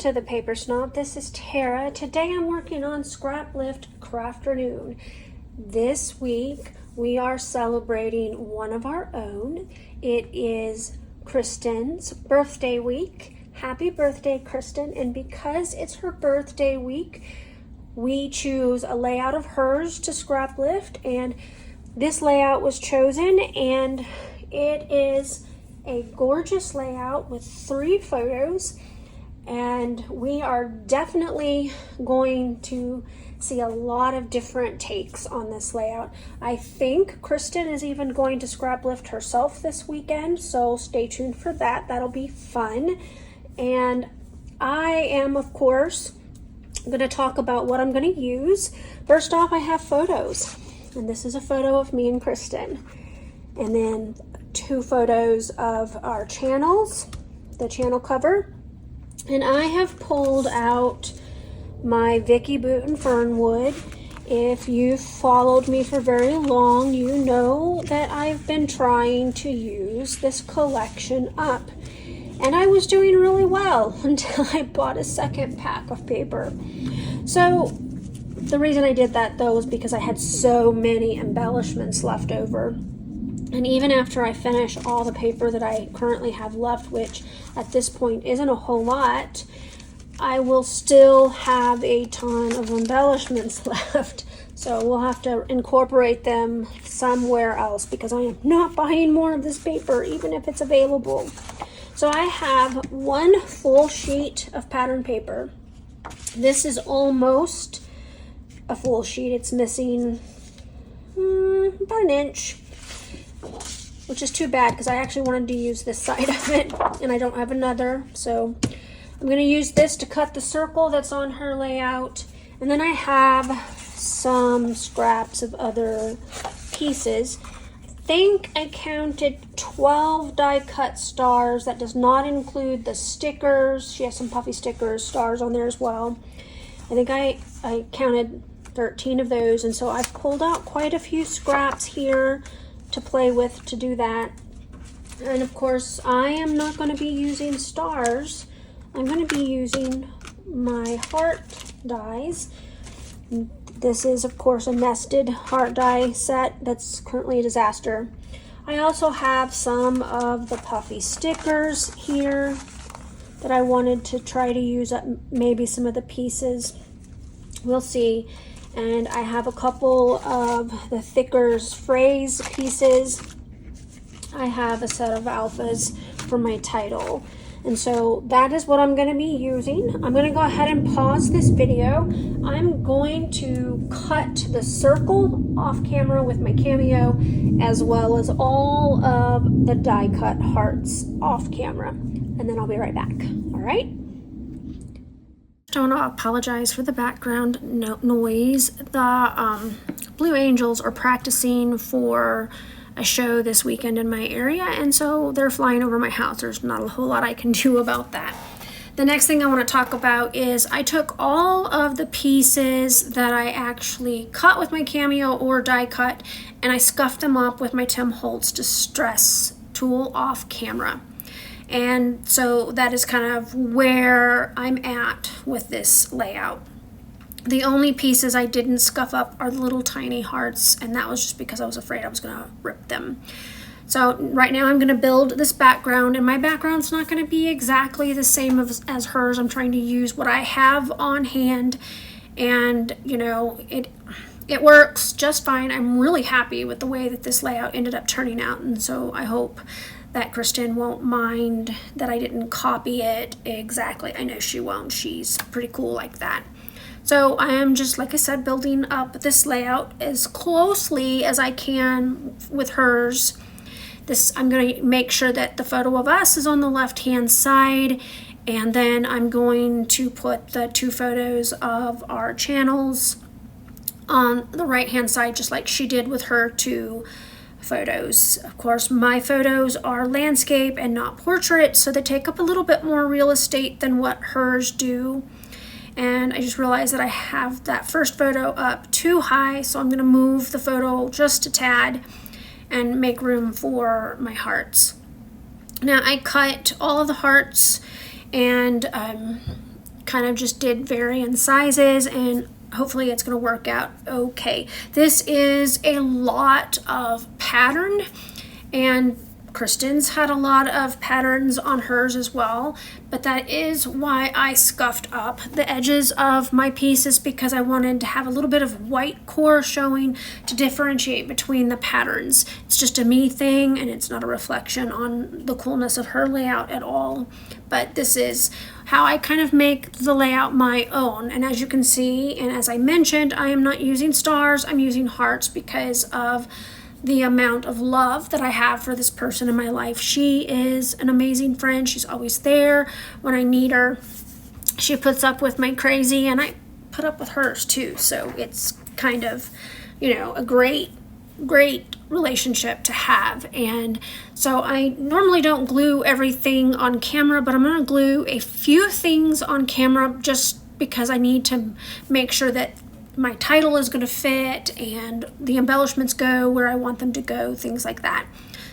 to the Paper Snob. This is Tara. Today I'm working on Scraplift Crafternoon. This week we are celebrating one of our own. It is Kristen's birthday week. Happy birthday, Kristen. And because it's her birthday week, we choose a layout of hers to Scraplift, and this layout was chosen, and it is a gorgeous layout with 3 photos, and we are definitely going to see a lot of different takes on this layout. I think Kristen is even going to Scraplift herself this weekend, so stay tuned for that. That'll be fun. And I am, of course, going to talk about what I'm going to use. First off, I have photos, and this is a photo of me and Kristen, and then 2 photos of our channels, the channel cover. And I have pulled out my Vicky Boot and Fernwood. If you've followed me for very long, you know that I've been trying to use this collection up. And I was doing really well until I bought a second pack of paper. So the reason I did that though was because I had so many embellishments left over. And even after I finish all the paper that I currently have left, which at this point isn't a whole lot, I will still have a ton of embellishments left. So we'll have to incorporate them somewhere else because I am not buying more of this paper, even if it's available. So I have 1 full sheet of pattern paper. This is almost a full sheet. It's missing about an inch, which is too bad because I actually wanted to use this side of it and I don't have another. So I'm going to use this to cut the circle that's on her layout. And then I have some scraps of other pieces. I think I counted 12 die cut stars. That does not include the stickers. She has some puffy stickers, stars on there as well. I think I counted 13 of those, and so I've pulled out quite a few scraps here to play with to do that. And of course I am not going to be using stars. I'm going to be using my heart dies. This is of course a nested heart die set that's currently a disaster. I also have some of the puffy stickers here that I wanted to try to use up maybe some of the pieces. We'll see. And I have a couple of the thickers phrase pieces. I have a set of alphas for my title. And so that is what I'm going to be using. I'm going to go ahead and pause this video. I'm going to cut the circle off camera with my Cameo, as well as all of the die cut hearts off camera. And then I'll be right back. All right? I want to apologize for the background noise. The Blue Angels are practicing for a show this weekend in my area, and so they're flying over my house. There's not a whole lot I can do about that. The next thing I want to talk about is I took all of the pieces that I actually cut with my Cameo or die cut, and I scuffed them up with my Tim Holtz Distress tool off camera. And so that is kind of where I'm at with this layout. The only pieces I didn't scuff up are the little tiny hearts, and that was just because I was afraid I was going to rip them. So right now I'm going to build this background, and my background's not going to be exactly the same as hers. I'm trying to use what I have on hand, and you know, it works just fine. I'm really happy with the way that this layout ended up turning out, and so I hope that Kristen won't mind that I didn't copy it exactly. I know she won't. She's pretty cool like that. So I am just, like I said, building up this layout as closely as I can with hers. I'm going to make sure that the photo of us is on the left-hand side, and then I'm going to put the 2 photos of our channels on the right-hand side, just like she did with her 2 photos. Of course, my photos are landscape and not portrait, so they take up a little bit more real estate than what hers do. And I just realized that I have that first photo up too high, so I'm going to move the photo just a tad and make room for my hearts. Now I cut all of the hearts, and kind of just did varying sizes, and hopefully it's going to work out okay. This is a lot of pattern, and Kristen's had a lot of patterns on hers as well, but that is why I scuffed up the edges of my pieces, because I wanted to have a little bit of white core showing to differentiate between the patterns. It's just a me thing, and it's not a reflection on the coolness of her layout at all. But this is how I kind of make the layout my own. And as you can see, and as I mentioned, I am not using stars, I'm using hearts because of the amount of love that I have for this person in my life. She is an amazing friend. She's always there when I need her. She puts up with my crazy, and I put up with hers too. So it's kind of, you know, a great relationship to have. And so I normally don't glue everything on camera, but I'm going to glue a few things on camera just because I need to make sure that my title is going to fit and the embellishments go where I want them to go, things like that.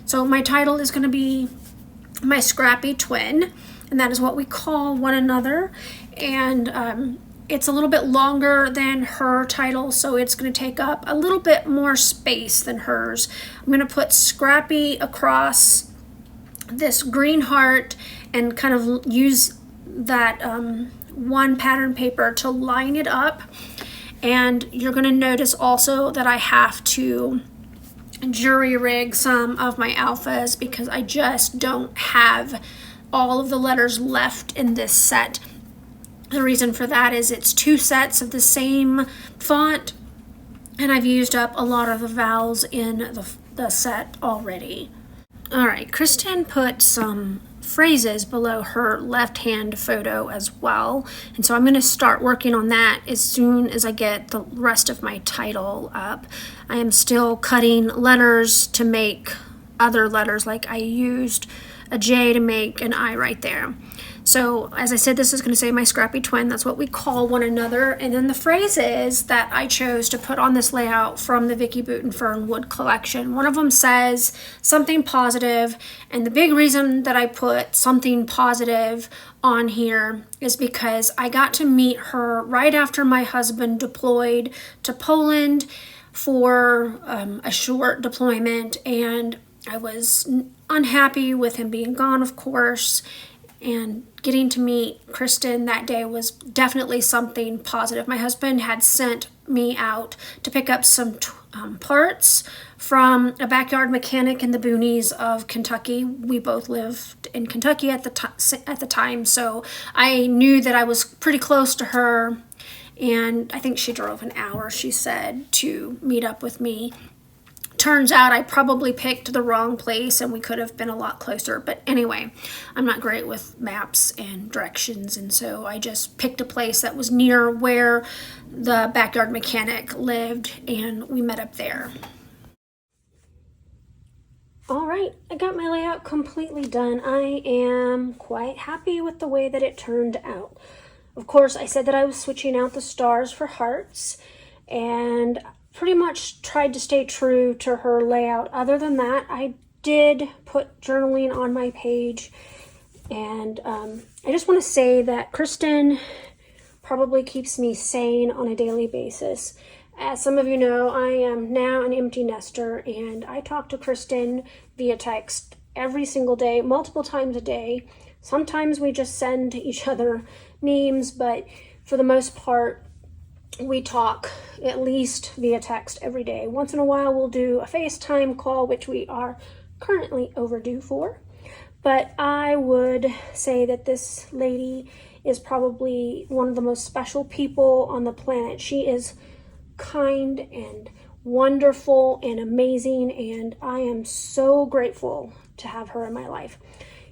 So my title is going to be my Scrappy Twin, and that is what we call one another. And it's a little bit longer than her title, so it's going to take up a little bit more space than hers. I'm going to put Scrappy across this green heart and kind of use that one pattern paper to line it up. And you're going to notice also that I have to jury rig some of my alphas because I just don't have all of the letters left in this set. The reason for that is it's 2 sets of the same font, and I've used up a lot of the vowels in the set already. All right, Kristen put some phrases below her left-hand photo as well, and so I'm going to start working on that as soon as I get the rest of my title up. I am still cutting letters to make other letters, like I used a J to make an I right there. So as I said, this is going to say my Scrappy Twin. That's what we call one another. And then the phrases that I chose to put on this layout from the Vicky Boot and Fernwood collection. One of them says something positive, and the big reason that I put something positive on here is because I got to meet her right after my husband deployed to Poland for a short deployment, and I was unhappy with him being gone, of course. And getting to meet Kristen that day was definitely something positive. My husband had sent me out to pick up some parts from a backyard mechanic in the boonies of Kentucky. We both lived in Kentucky at the time, so I knew that I was pretty close to her, and I think she drove an hour, she said, to meet up with me. Turns out I probably picked the wrong place and we could have been a lot closer. But anyway, I'm not great with maps and directions, and so I just picked a place that was near where the backyard mechanic lived, and we met up there. All right, I got my layout completely done. I am quite happy with the way that it turned out. Of course, I said that I was switching out the stars for hearts, and pretty much tried to stay true to her layout. Other than that, I did put journaling on my page, and I just want to say that Kristen probably keeps me sane on a daily basis. As some of you know, I am now an empty nester, and I talk to Kristen via text every single day, multiple times a day. Sometimes we just send each other memes, but for the most part, we talk at least via text every day. Once in a while, we'll do a FaceTime call, which we are currently overdue for. But I would say that this lady is probably one of the most special people on the planet. She is kind and wonderful and amazing, and I am so grateful to have her in my life.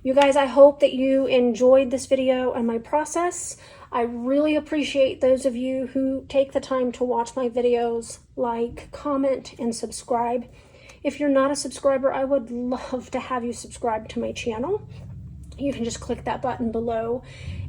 You guys, I hope that you enjoyed this video and my process. I really appreciate those of you who take the time to watch my videos, like, comment, and subscribe. If you're not a subscriber, I would love to have you subscribe to my channel. You can just click that button below.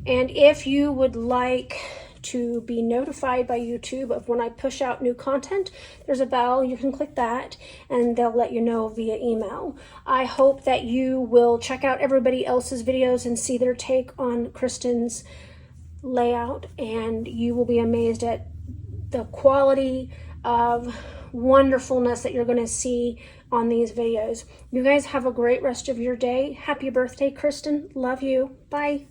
And if you would like to be notified by YouTube of when I push out new content, there's a bell, you can click that and they'll let you know via email. I hope that you will check out everybody else's videos and see their take on Kristen's layout, and you will be amazed at the quality of wonderfulness that you're going to see on these videos. You guys have a great rest of your day. Happy birthday, Kristen. Love you. Bye.